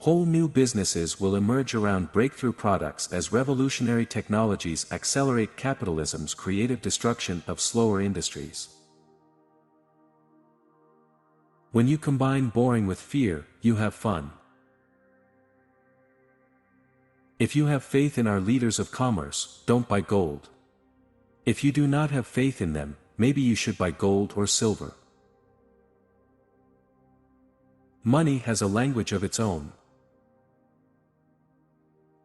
Whole new businesses will emerge around breakthrough products as revolutionary technologies accelerate capitalism's creative destruction of slower industries. When you combine boring with fear, you have fun. If you have faith in our leaders of commerce, don't buy gold. If you do not have faith in them, maybe you should buy gold or silver. Money has a language of its own.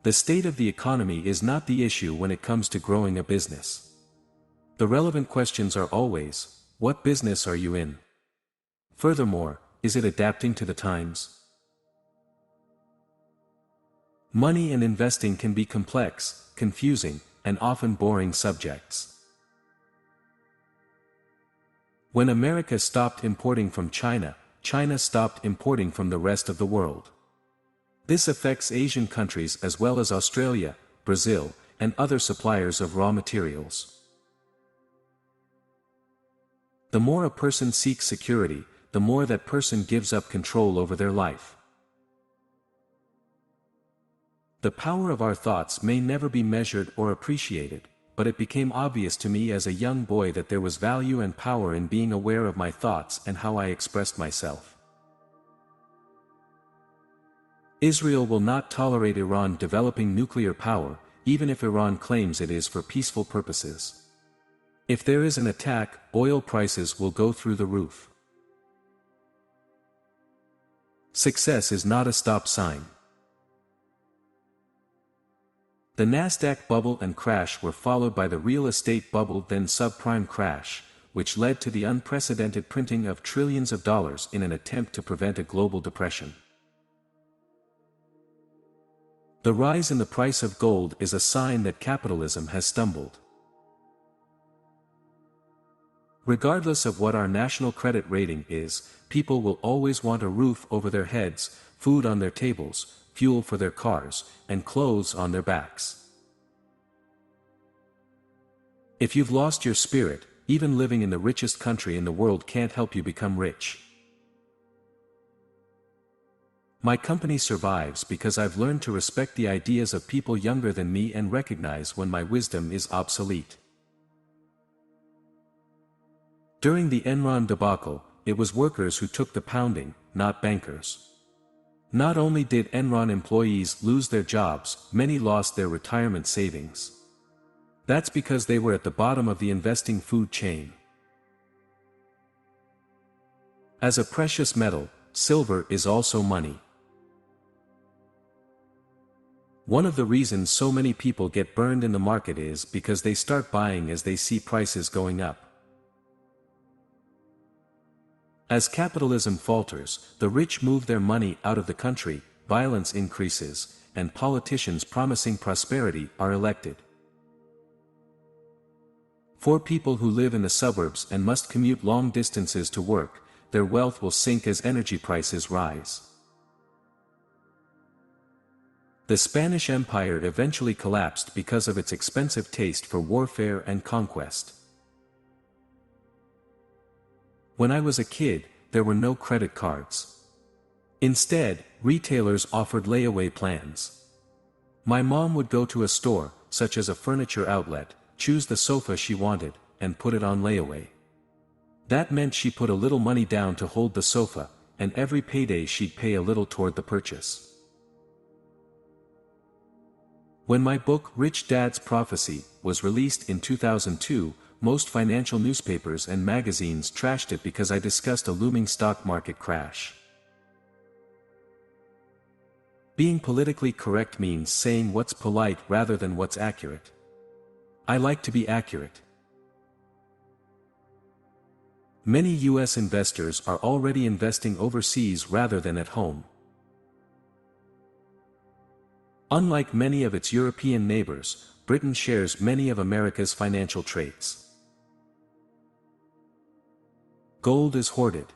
The state of the economy is not the issue when it comes to growing a business. The relevant questions are always, what business are you in? Furthermore, is it adapting to the times? Money and investing can be complex, confusing, and often boring subjects. When America stopped importing from China, China stopped importing from the rest of the world. This affects Asian countries as well as Australia, Brazil, and other suppliers of raw materials. The more a person seeks security, the more that person gives up control over their life. The power of our thoughts may never be measured or appreciated, but it became obvious to me as a young boy that there was value and power in being aware of my thoughts and how I expressed myself. Israel will not tolerate Iran developing nuclear power, even if Iran claims it is for peaceful purposes. If there is an attack, oil prices will go through the roof. Success is not a stop sign. The Nasdaq bubble and crash were followed by the real estate bubble then subprime crash, which led to the unprecedented printing of trillions of dollars in an attempt to prevent a global depression. The rise in the price of gold is a sign that capitalism has stumbled. Regardless of what our national credit rating is, people will always want a roof over their heads, food on their tables, fuel for their cars, and clothes on their backs. If you've lost your spirit, even living in the richest country in the world can't help you become rich. My company survives because I've learned to respect the ideas of people younger than me and recognize when my wisdom is obsolete. During the Enron debacle, it was workers who took the pounding, not bankers. Not only did Enron employees lose their jobs, many lost their retirement savings. That's because they were at the bottom of the investing food chain. As a precious metal, silver is also money. One of the reasons so many people get burned in the market is because they start buying as they see prices going up. As capitalism falters, the rich move their money out of the country, violence increases, and politicians promising prosperity are elected. For people who live in the suburbs and must commute long distances to work, their wealth will sink as energy prices rise. The Spanish Empire eventually collapsed because of its expensive taste for warfare and conquest. When I was a kid, there were no credit cards. Instead, retailers offered layaway plans. My mom would go to a store, such as a furniture outlet, choose the sofa she wanted, and put it on layaway. That meant she put a little money down to hold the sofa, and every payday she'd pay a little toward the purchase. When my book Rich Dad's Prophecy was released in 2002, most financial newspapers and magazines trashed it because I discussed a looming stock market crash. Being politically correct means saying what's polite rather than what's accurate. I like to be accurate. Many U.S. investors are already investing overseas rather than at home. Unlike many of its European neighbors, Britain shares many of America's financial traits. Gold is hoarded.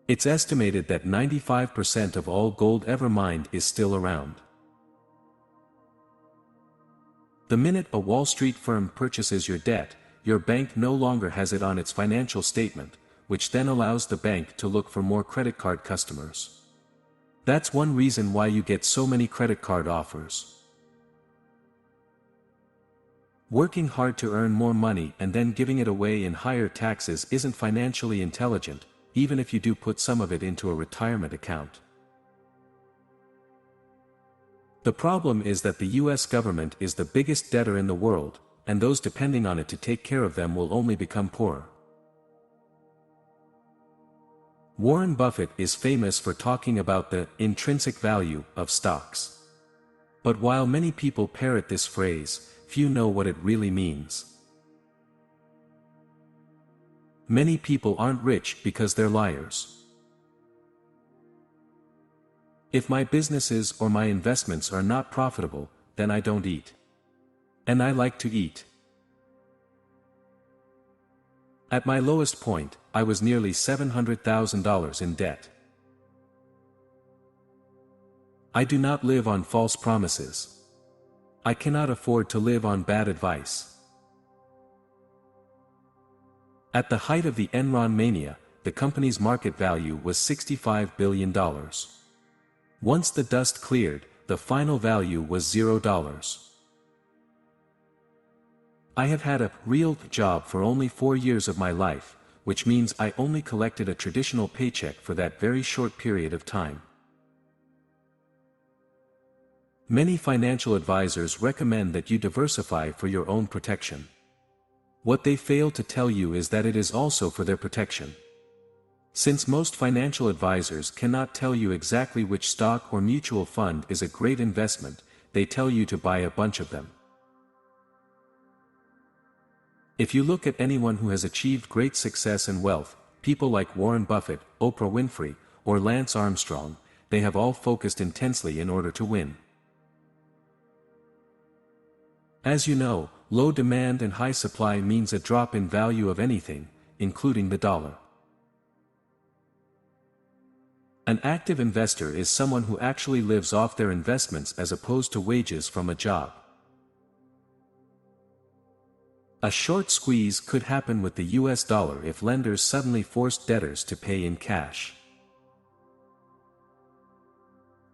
It's estimated that 95% of all gold ever mined is still around. The minute a Wall Street firm purchases your debt, your bank no longer has it on its financial statement, which then allows the bank to look for more credit card customers. That's one reason why you get so many credit card offers. Working hard to earn more money and then giving it away in higher taxes isn't financially intelligent, even if you do put some of it into a retirement account. The problem is that the US government is the biggest debtor in the world, and those depending on it to take care of them will only become poorer. Warren Buffett is famous for talking about the intrinsic value of stocks. But while many people parrot this phrase, few know what it really means. Many people aren't rich because they're liars. If my businesses or my investments are not profitable, then I don't eat. And I like to eat. At my lowest point, I was nearly $700,000 in debt. I do not live on false promises. I cannot afford to live on bad advice. At the height of the Enron mania, the company's market value was $65 billion. Once the dust cleared, the final value was $0. I have had a real job for only 4 years of my life, which means I only collected a traditional paycheck for that very short period of time. Many financial advisors recommend that you diversify for your own protection. What they fail to tell you is that it is also for their protection. Since most financial advisors cannot tell you exactly which stock or mutual fund is a great investment, they tell you to buy a bunch of them. If you look at anyone who has achieved great success and wealth, people like Warren Buffett, Oprah Winfrey, or Lance Armstrong, they have all focused intensely in order to win. As you know, low demand and high supply means a drop in value of anything, including the dollar. An active investor is someone who actually lives off their investments as opposed to wages from a job. A short squeeze could happen with the US dollar if lenders suddenly forced debtors to pay in cash.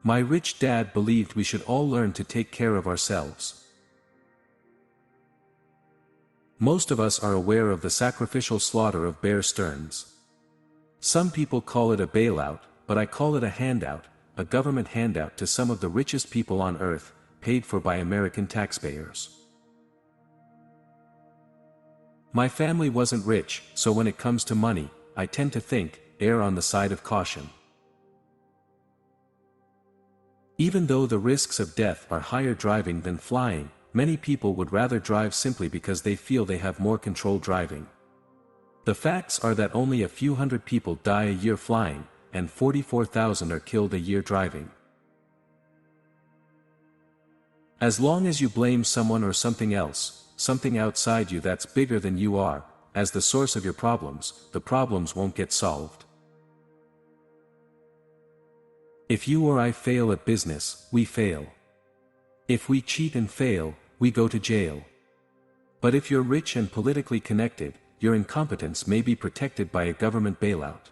My rich dad believed we should all learn to take care of ourselves. Most of us are aware of the sacrificial slaughter of Bear Stearns. Some people call it a bailout, but I call it a handout, a government handout to some of the richest people on earth, paid for by American taxpayers. My family wasn't rich, so when it comes to money, I tend to think, err on the side of caution. Even though the risks of death are higher driving than flying, many people would rather drive simply because they feel they have more control driving. The facts are that only a few hundred people die a year flying, and 44,000 are killed a year driving. As long as you blame someone or something else, something outside you that's bigger than you are, as the source of your problems, the problems won't get solved. If you or I fail at business, we fail. If we cheat and fail, we go to jail. But if you're rich and politically connected, your incompetence may be protected by a government bailout.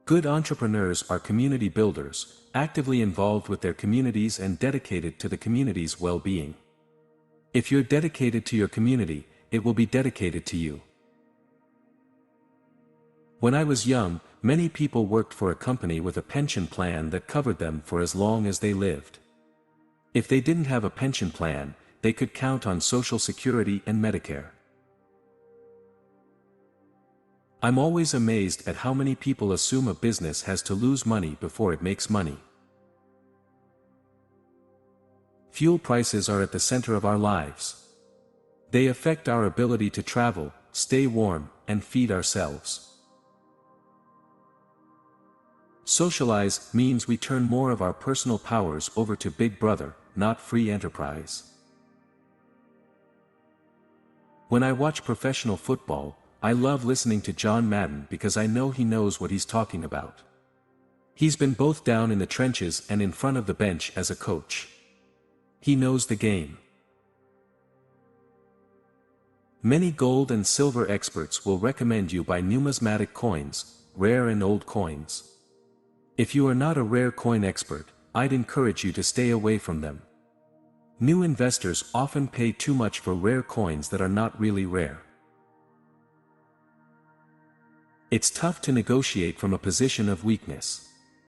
Good entrepreneurs are community builders, actively involved with their communities and dedicated to the community's well-being. If you're dedicated to your community, it will be dedicated to you. When I was young, many people worked for a company with a pension plan that covered them for as long as they lived. If they didn't have a pension plan, they could count on Social Security and Medicare. I'm always amazed at how many people assume a business has to lose money before it makes money. Fuel prices are at the center of our lives. They affect our ability to travel, stay warm, and feed ourselves. Socialize means we turn more of our personal powers over to Big Brother, not free enterprise. When I watch professional football, I love listening to John Madden because I know he knows what he's talking about. He's been both down in the trenches and in front of the bench as a coach. He knows the game. Many gold and silver experts will recommend you buy numismatic coins, rare and old coins. If you are not a rare coin expert, I'd encourage you to stay away from them. New investors often pay too much for rare coins that are not really rare. It's tough to negotiate from a position of weakness.